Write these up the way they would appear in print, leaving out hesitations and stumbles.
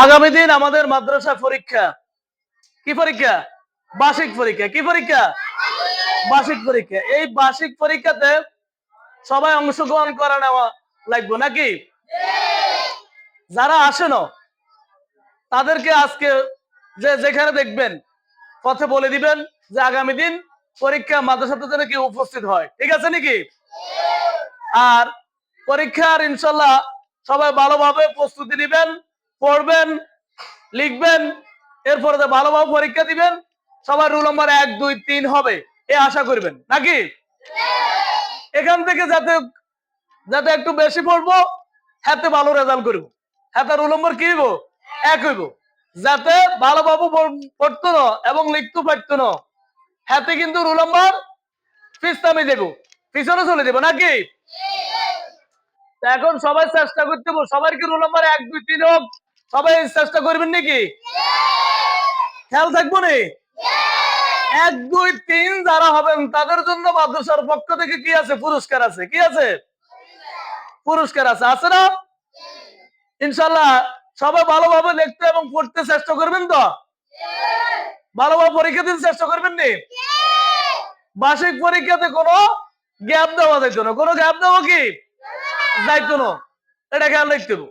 আগামী দিন আমাদের মাদ্রাসা পরীক্ষা। কি পরীক্ষা? বার্ষিক পরীক্ষা। কি পরীক্ষা? বার্ষিক পরীক্ষা। এই বার্ষিক পরীক্ষাতে সবাই অংশগ্রহণ করে নেওয়া লাগবে নাকি? যারা আসেন তাদেরকে আজকে যেখানে দেখবেন পথে বলে দিবেন যে আগামী দিন পরীক্ষা মাদ্রাসাতে যেন কি উপস্থিত হয়। ঠিক আছে নাকি? আর পরীক্ষার ইনশাল্লাহ সবাই ভালোভাবে প্রস্তুতি নেবেন, পড়বেন, লিখবেন, এরপরে ভালোভাবে পরীক্ষা দিবেন। সবার রোল নম্বর 1 2 3 হবে এই আশা করবেন নাকি? এখান থেকে যাতে যাতে একটু বেশি পড়বো, হাতে ভালো রেজাল্ট করবো, হাতে রোল নম্বর কি হইব? 1 হইব। যাতে ভালোভাবে পড়তো না এবং লিখতে পারতো না, হাতে কিন্তু রোল নম্বর পিছতামি দেব, পিছনে চলে দেবো নাকি? এখন সবাই চেষ্টা করতে বল, সবার কি রোল নম্বর 1 2 3 হোক? সবাই চেষ্টা করবেন নাকি? খেয়াল থাকবো নি? 1 2 3 যারা হবেন তাদের জন্য মাদ্রাসার পক্ষ থেকে কি আছে? পুরস্কার আছে। কি আছে? পুরস্কার আছে। আছে না? ইনশাল্লাহ সবাই ভালোভাবে লিখতে এবং পড়তে চেষ্টা করবেন তো? ভালোভাবে পরীক্ষা দিতে চেষ্টা করবেন নি? বার্ষিক পরীক্ষাতে কোনো গ্যাপ দেওয়া যাইতো না। কোনো গ্যাপ দেওয়া কি যাইতো না, এটা খেয়াল রাখতে হবে।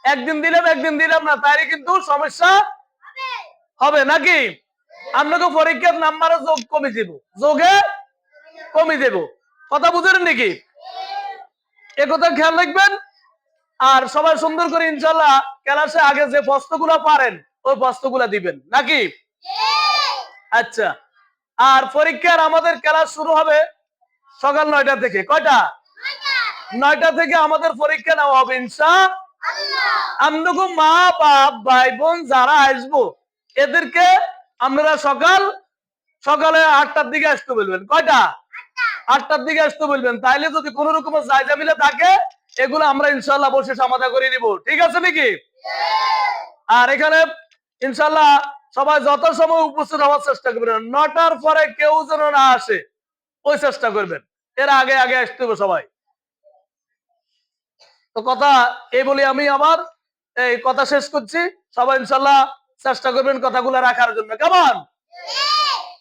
একদিন দিলাম না, তাই কিন্তু সমস্যা হবে নাকি? আপনাকে পরীক্ষার নাম্বারে যোগ কমে যাব, যোগে কমে যাব। কথা বুঝলেন নাকি? এ কথা খেয়াল রাখবেন। আর সবাই সুন্দর করে ইনশাল্লাহ ক্লাসে আগে যে প্রশ্নগুলো পারেন ওই প্রশ্নগুলো দিবেন নাকি? আচ্ছা। আর পরীক্ষার আমাদের ক্লাস শুরু হবে সকাল 9টা থেকে। কয়টা? 9টা থেকে আমাদের পরীক্ষা নেওয়া হবে ইনশাআল্লাহ। আমনগো মা বাপ ভাই বোন যারা আসবো এদেরকে আপনারা সকালে 8টার দিকে আসতে বলবেন। কয়টা? 8টার দিকে আসতে বলবেন। তাইলে যদি কোনো রকমের জায়জামিলে থাকে এগুলো আমরা ইনশাআল্লাহ বসে সমাধান করে নিব। ঠিক আছে নাকি? আর এখানে ইনশাআল্লাহ সবাই যত সময় উপস্থিত হওয়ার চেষ্টা করবেন। 9টার পরে কেউ যেন না আসে ওই চেষ্টা করবেন। এর আগে আগে আসতে হবে সবাই। তো কথা এই বলি আমি আমার এই কথা শেষ করছি। সবাই ইনশাআল্লাহ চেষ্টা করবেন কথাগুলো রাখার জন্য। কেমন?